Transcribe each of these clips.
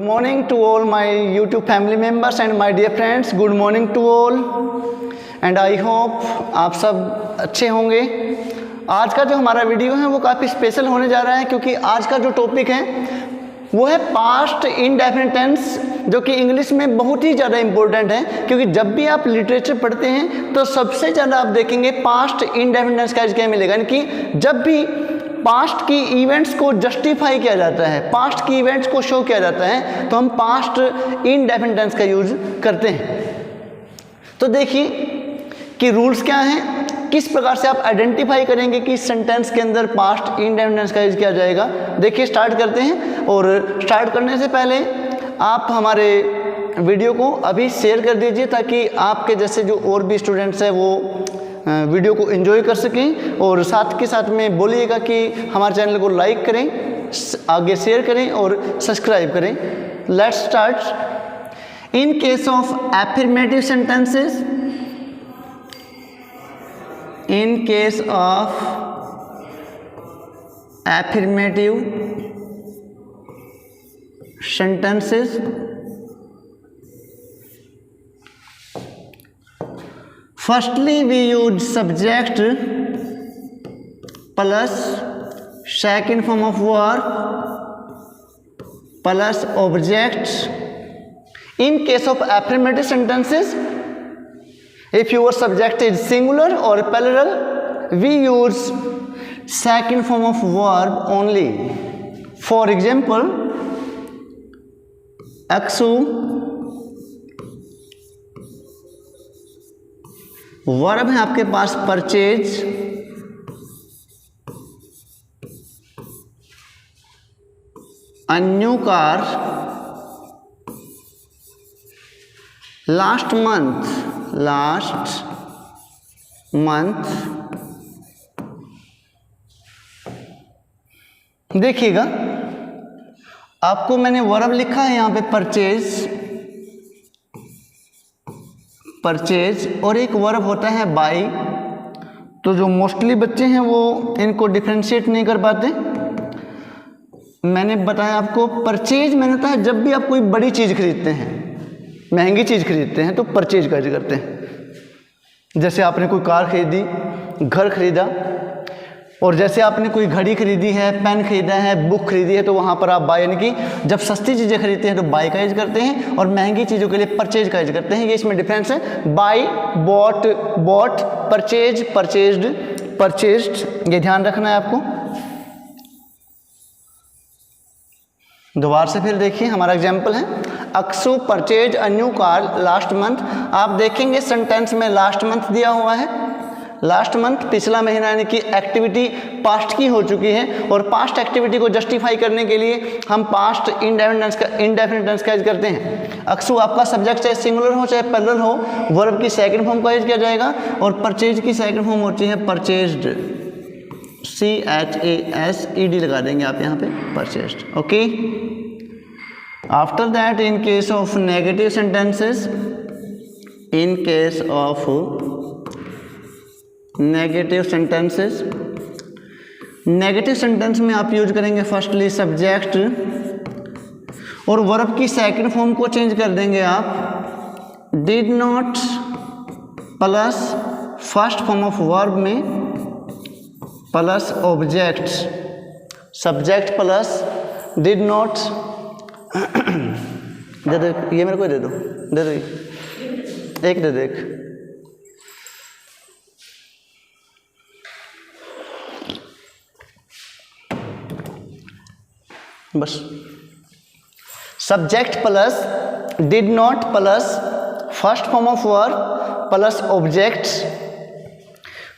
morning to all my YouTube family members and my dear friends. Good morning to all and I hope आप सब अच्छे होंगे। आज का जो हमारा वीडियो है वो काफ़ी स्पेशल होने जा रहा है क्योंकि आज का जो टॉपिक है वो है पास्ट इंडेफिनिट टेंस, जो कि इंग्लिश में बहुत ही ज़्यादा इम्पोर्टेंट है क्योंकि जब भी आप लिटरेचर पढ़ते हैं तो सबसे ज़्यादा आप देखेंगे पास्ट इंडेफिनिट टेंस का क्या मिलेगा, यानी कि जब भी पास्ट की इवेंट्स को जस्टिफाई किया जाता है, पास्ट की इवेंट्स को शो किया जाता है तो हम पास्ट इंडेफिनिट टेंस का यूज करते हैं। तो देखिए कि रूल्स क्या हैं, किस प्रकार से आप आइडेंटिफाई करेंगे कि सेंटेंस के अंदर पास्ट इंडेफिनिट टेंस का यूज किया जाएगा। देखिए स्टार्ट करते हैं, और स्टार्ट करने से पहले आप हमारे वीडियो को अभी शेयर कर दीजिए ताकि आपके जैसे जो और भी स्टूडेंट्स हैं वो वीडियो को एंजॉय कर सकें, और साथ के साथ में बोलिएगा कि हमारे चैनल को लाइक करें, आगे शेयर करें और सब्सक्राइब करें। Let's start. In case of affirmative sentences, in case of affirmative sentences firstly we use subject plus second form of verb plus object. In case of affirmative sentences, if your subject is singular or plural, we use second form of verb only. For example, Aksu verb है आपके पास purchase, a new car, last month. देखिएगा आपको मैंने verb लिखा है यहाँ पे परचेज और एक वर्ब होता है बाई। तो जो मोस्टली बच्चे हैं वो इनको डिफ्रेंशिएट नहीं कर पाते। मैंने बताया आपको परचेज मैंने होता है जब भी आप कोई बड़ी चीज़ खरीदते हैं, महंगी चीज़ खरीदते हैं तो परचेज करते हैं। जैसे आपने कोई कार खरीदी, घर खरीदा, और जैसे आपने कोई घड़ी खरीदी है, पेन खरीदा है, बुक खरीदी है, तो वहाँ पर आप बाय, यानी कि जब सस्ती चीज़ें खरीदते हैं तो बाय का यूज करते हैं और महंगी चीज़ों के लिए परचेज का यूज करते हैं। ये इसमें डिफरेंस है। बाय, बॉट, परचेज, परचेज्ड, ये ध्यान रखना है आपको। दोबारा से फिर देखिए हमारा एग्जाम्पल है, Aksu purchase a new car last month. आप देखेंगे सेंटेंस में लास्ट मंथ दिया हुआ है। लास्ट मंथ पिछला महीना, यानी कि एक्टिविटी पास्ट की हो चुकी है, और पास्ट एक्टिविटी को जस्टिफाई करने के लिए हम पास्ट इंडेफिनिट टेंस का यूज करते हैं। अक्सू आपका सब्जेक्ट चाहे सिंगुलर हो चाहे प्लूरल हो, वर्ब की सेकंड फॉर्म का यूज किया जाएगा, और परचेज की सेकंड फॉर्म होती है परचेज्ड, CHASED लगा देंगे आप यहाँ पे, purchased. Okay. After that in case of negative sentences, in case of negative sentences, negative sentence में आप यूज करेंगे फर्स्टली सब्जेक्ट, और वर्ब की सेकंड फॉर्म को चेंज कर देंगे आप did not plus first form of verb में plus object, subject plus did not. दे दो, ये मेरे को दे दो, एक दे दो एक। बस subject plus did not plus first form of verb plus object.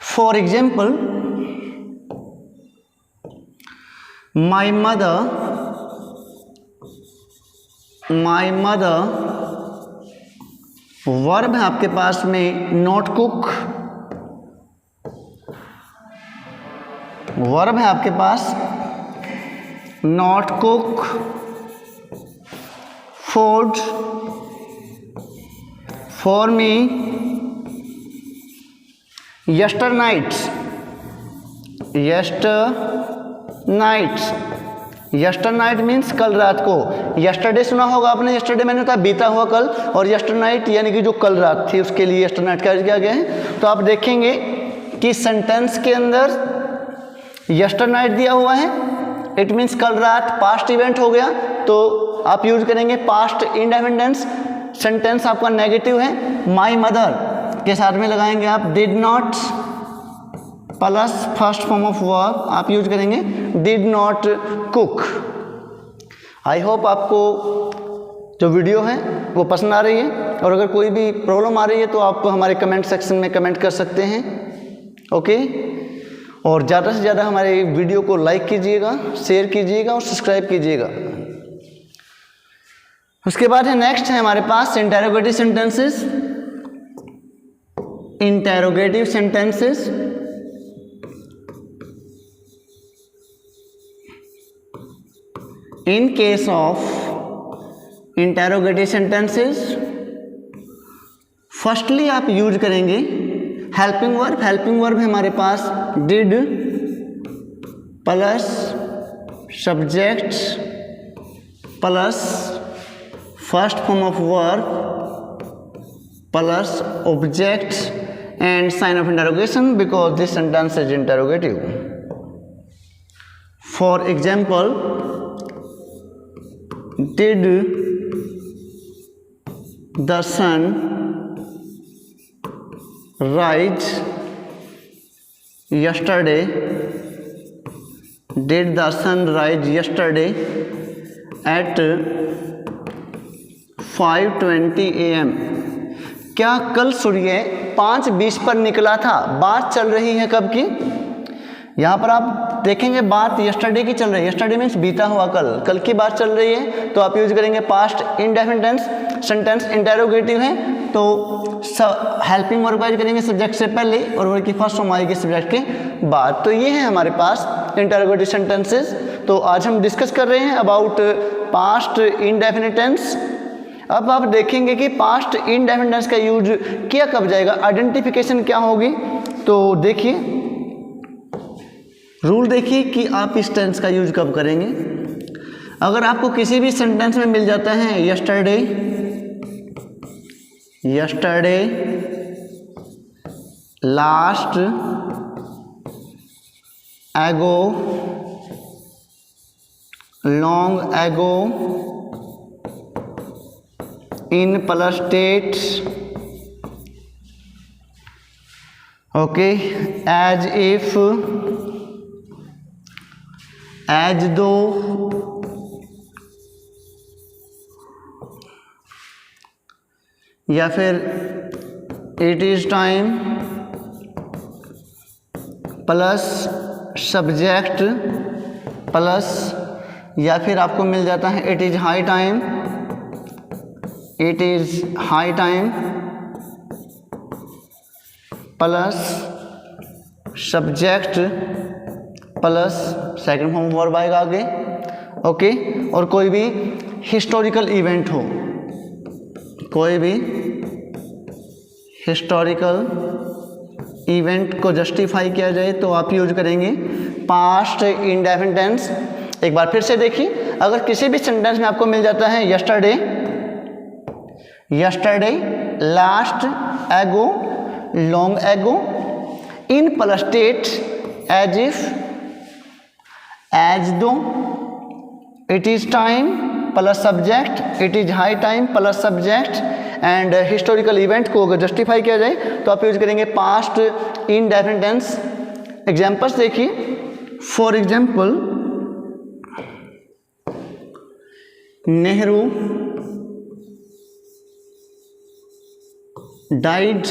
For example, my mother, verb है आपके पास में नॉट कुक, वर्ब है आपके पास not cook, food for me, yester nights, yester night means कल रात को। यस्टरडे सुना होगा आपने, यस्टरडे मैंने कहा बीता हुआ कल, और यस्टर नाइट यानी कि जो कल रात थी उसके लिए यस्टर नाइट का यूज किया गया है। तो आप देखेंगे कि सेंटेंस के अंदर यस्टर नाइट दिया हुआ है, इट मीन्स कल रात, पास्ट इवेंट हो गया, तो आप यूज करेंगे पास्ट इंडेफिनिट। सेंटेंस आपका नेगेटिव है, माई मदर के साथ में लगाएंगे आप did not plus first form of verb आप यूज करेंगे did not cook. I hope आपको जो वीडियो है वो पसंद आ रही है, और अगर कोई भी प्रॉब्लम आ रही है तो आप हमारे कमेंट सेक्शन में कमेंट कर सकते हैं। ओके, और ज़्यादा से ज़्यादा हमारे वीडियो को लाइक कीजिएगा, शेयर कीजिएगा और सब्सक्राइब कीजिएगा। उसके बाद है नेक्स्ट है हमारे पास interrogative sentences. Interrogative sentences in case of interrogative sentences firstly आप यूज करेंगे हेल्पिंग वर्ब। हेल्पिंग वर्ब है हमारे पास did plus subject plus first form of verb plus object and sign of interrogation because this sentence is interrogative. For example, did the sun rise yesterday? Did the sun rise yesterday at 5:20 AM? क्या कल सूर्य 5:20 पर निकला था? बात चल रही है कब की? यहाँ पर आप देखेंगे बात यस्टरडे की चल रही है। यस्टरडे मीन्स बीता हुआ कल, कल की बात चल रही है, तो आप यूज करेंगे past indefinite tense. Sentence interrogative है तो हेल्पिंग वर्ब का यूज करेंगे सब्जेक्ट से पहले और वर्ब की फर्स्ट फॉर्म आएगी सब्जेक्ट के बाद। तो ये है हमारे पास इंटेरोगेटिव सेंटेंसेस। तो आज हम डिस्कस कर रहे हैं अबाउट पास्ट इंडेफिनिट टेंस। अब आप देखेंगे कि पास्ट इंडेफिनिट टेंस का यूज किया कब जाएगा, आइडेंटिफिकेशन क्या होगी। तो देखिए रूल देखिए कि आप इस टेंस का यूज कब करेंगे। अगर आपको किसी भी सेंटेंस में मिल जाता है yesterday, yesterday, last, ago, long ago, in plus state, okay, as if, as though, या फिर it is time plus subject plus, या फिर आपको मिल जाता है it is high time, it is high time plus subject plus second form verb आएगा आगे। ओके, और कोई भी हिस्टोरिकल इवेंट हो, कोई भी हिस्टोरिकल इवेंट को जस्टिफाई किया जाए तो आप यूज करेंगे पास्ट इंडेफिनिट टेंस। एक बार फिर से देखिए, अगर किसी भी सेंटेंस में आपको मिल जाता है yesterday, yesterday, last, ago, long ago, in plus state, as if, as though, it is time plus subject, it is high time plus subject and historical event को अगर जस्टिफाई किया जाए तो आप यूज करेंगे पास्ट इंडेफिनिट टेंस। एग्जांपल्स देखिए, for example Nehru died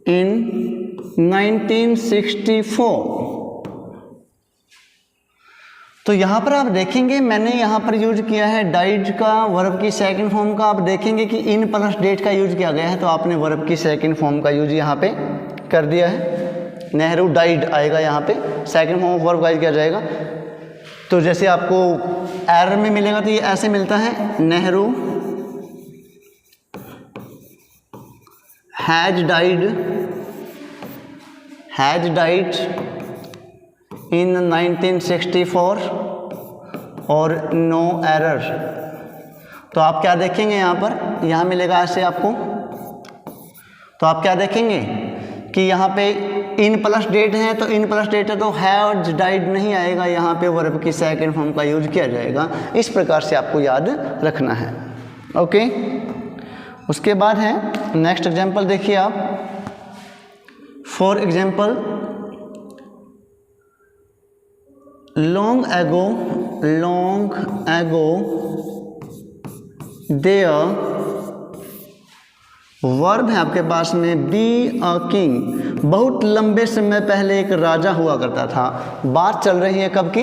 in 1964। तो यहाँ पर आप देखेंगे मैंने यहाँ पर यूज किया है डाइड का, वर्ब की सेकंड फॉर्म का। आप देखेंगे कि इन प्लस डेट का यूज किया गया है, तो आपने वर्ब की सेकंड फॉर्म का यूज यहाँ पे कर दिया है। नेहरू डाइड आएगा, यहाँ पे सेकंड फॉर्म ऑफ वर्ब का यूज किया जाएगा। तो जैसे आपको एरर में मिलेगा तो ये ऐसे मिलता है, नेहरू हैज डाइड इन 1964 और नो एरर। तो आप क्या देखेंगे यहाँ पर, यहाँ मिलेगा ऐसे आपको। तो आप क्या देखेंगे कि यहाँ पे इन प्लस डेट है, तो इन प्लस डेट है तो हैज डाइड नहीं आएगा, यहाँ पे वर्ब की सेकंड फॉर्म का यूज किया जाएगा। इस प्रकार से आपको याद रखना है। ओके, उसके बाद है नेक्स्ट एग्जांपल देखिए आप। For example, long ago there, verb है आपके पास में बी अ किंग। बहुत लंबे समय पहले एक राजा हुआ करता था। बात चल रही है कब की,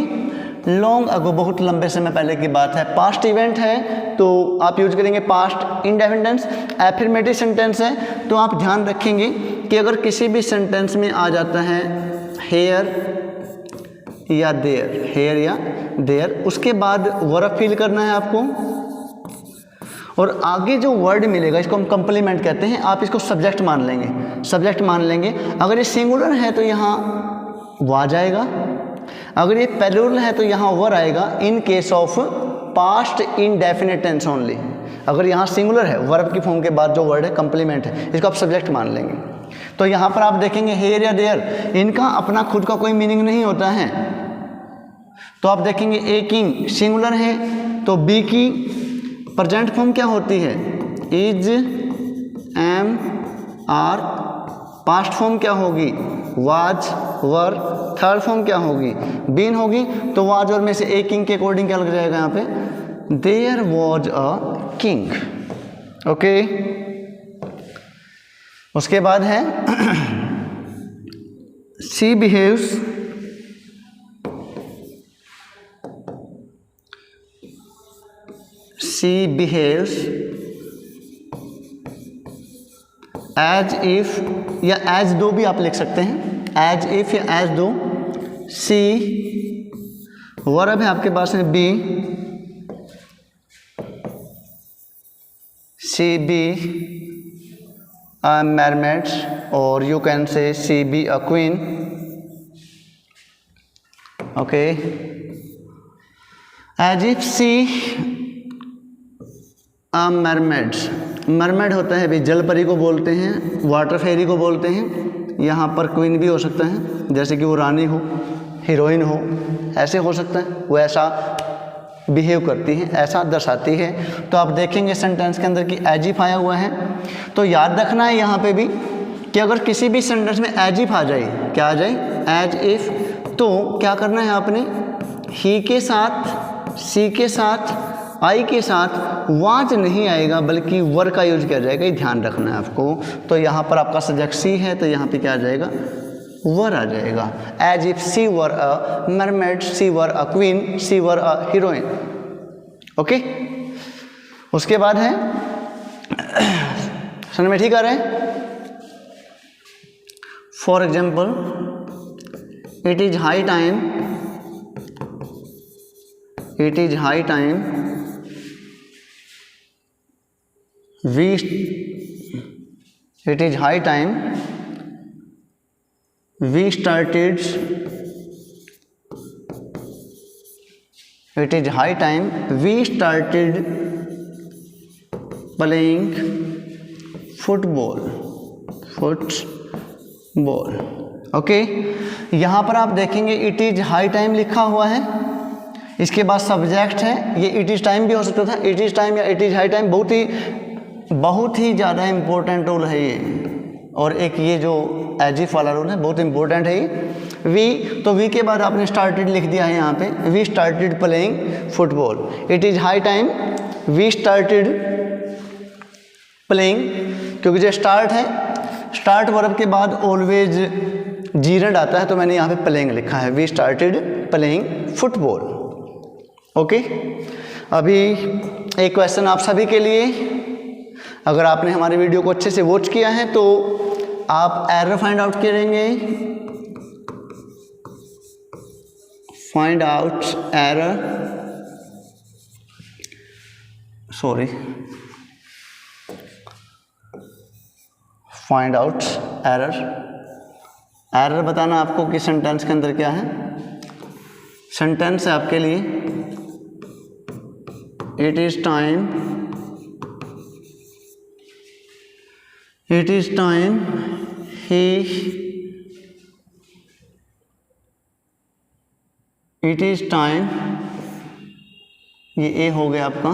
लॉन्ग अगो, बहुत लंबे समय पहले की बात है। पास्ट इवेंट है तो आप यूज करेंगे past indefinite tense. Affirmative sentence है तो आप ध्यान रखेंगे कि अगर किसी भी सेंटेंस में आ जाता है हेयर या देयर, हेयर या देयर, उसके बाद वर्ब फिल करना है आपको, और आगे जो वर्ड मिलेगा इसको हम कंप्लीमेंट कहते हैं। आप इसको सब्जेक्ट मान लेंगे, सब्जेक्ट मान लेंगे। अगर ये सिंगुलर है तो यहाँ वा जाएगा, अगर ये प्लूरल है तो यहाँ वर आएगा। In case of past indefinite tense only. अगर यहाँ सिंगुलर है, वर्ब की फॉर्म के बाद जो वर्ड है कंप्लीमेंट है, इसको आप सब्जेक्ट मान लेंगे। तो यहाँ पर आप देखेंगे हेयर या देयर, इनका अपना खुद का कोई मीनिंग नहीं होता है। तो आप देखेंगे ए किंग सिंगुलर है तो बी की प्रेजेंट फॉर्म क्या होती है, is, am, are. Past form क्या होगी, वाज, वर। थर्ड फॉर्म क्या होगी, बीन होगी। तो वाज और में से ए किंग के अकॉर्डिंग क्या लग जाएगा यहाँ पे, there was a king. Okay, उसके बाद है शी बिहेव्स एज इफ या एज दो भी आप लिख सकते हैं, एज इफ या एज दो। सी वर्ब है आपके पास में बी, सी बी अ मैरमेड, और you can say she be a queen. Okay, as if she a mermaid. Mermaid होता है भाई जल परी को बोलते हैं, वाटर फेरी को बोलते हैं। यहाँ पर क्वीन भी हो सकता है, जैसे कि वो रानी हो, हीरोइन हो, ऐसे हो सकता है। वो ऐसा बिहेव करती है, ऐसा दर्शाती है। तो आप देखेंगे सेंटेंस के अंदर कि एज इफ आया हुआ है। तो याद रखना है यहाँ पे भी कि अगर किसी भी सेंटेंस में एज इफ आ जाए, क्या आ जाए, एज इफ, तो क्या करना है आपने, ही के साथ, सी के साथ, आई के साथ वाज नहीं आएगा बल्कि वर का यूज किया जाएगा। ये ध्यान रखना है आपको। तो यहाँ पर आपका सब्जेक्ट सी है तो यहाँ पे क्या आ जाएगा, वर आ जाएगा। As if she were a mermaid, she were a queen, she were a heroine. Okay, उसके बाद है समझ में ठीक आ रहा है। For example, it is high time, it is high time we, it is high time we started, it is high time we started playing football, football। Okay, यहाँ पर आप देखेंगे इट इज हाई टाइम लिखा हुआ है, इसके बाद subject है। ये इट इज टाइम भी हो सकता था, इट इज टाइम या इट इज हाई टाइम, बहुत ही ज़्यादा इम्पोर्टेंट रूल है ये। और एक ये जो एज इफ वाला रूल है बहुत इम्पोर्टेंट है ये। वी, तो वी के बाद आपने स्टार्टेड लिख दिया है यहाँ पे, we started playing football. It is high time we started playing, क्योंकि जो स्टार्ट है, स्टार्ट वर्ब के बाद ऑलवेज जीरेंड आता है, तो मैंने यहाँ पे प्लेइंग लिखा है, we started playing football. Okay, अभी एक क्वेश्चन आप सभी के लिए। अगर आपने हमारी वीडियो को अच्छे से वॉच किया है तो आप एरर फाइंड आउट करेंगे, find out error, sorry, find out error. Error बताना आपको कि सेंटेंस के अंदर क्या है, सेंटेंस है आपके लिए, it is time he it is time, ये ए हो गया आपका,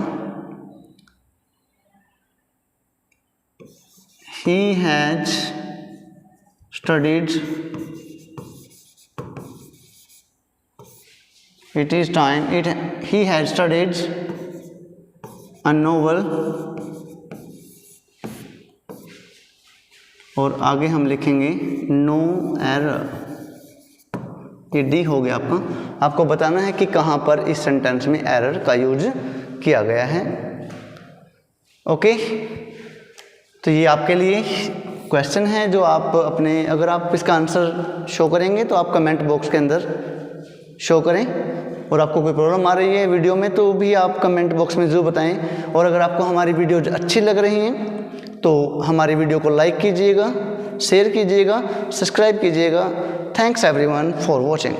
he has studied, it is time he has studied a novel, और आगे हम लिखेंगे नो एरर, ये डी हो गया आपका। आपको बताना है कि कहाँ पर इस सेंटेंस में एरर का यूज किया गया है। ओके, तो ये आपके लिए क्वेश्चन है जो आप अपने, अगर आप इसका आंसर शो करेंगे तो आप कमेंट बॉक्स के अंदर शो करें, और आपको कोई प्रॉब्लम आ रही है वीडियो में तो भी आप कमेंट बॉक्स में ज़रूर बताएं। और अगर आपको हमारी वीडियो अच्छी लग रही हैं तो हमारी वीडियो को लाइक कीजिएगा, शेयर कीजिएगा, सब्सक्राइब कीजिएगा। Thanks everyone for watching.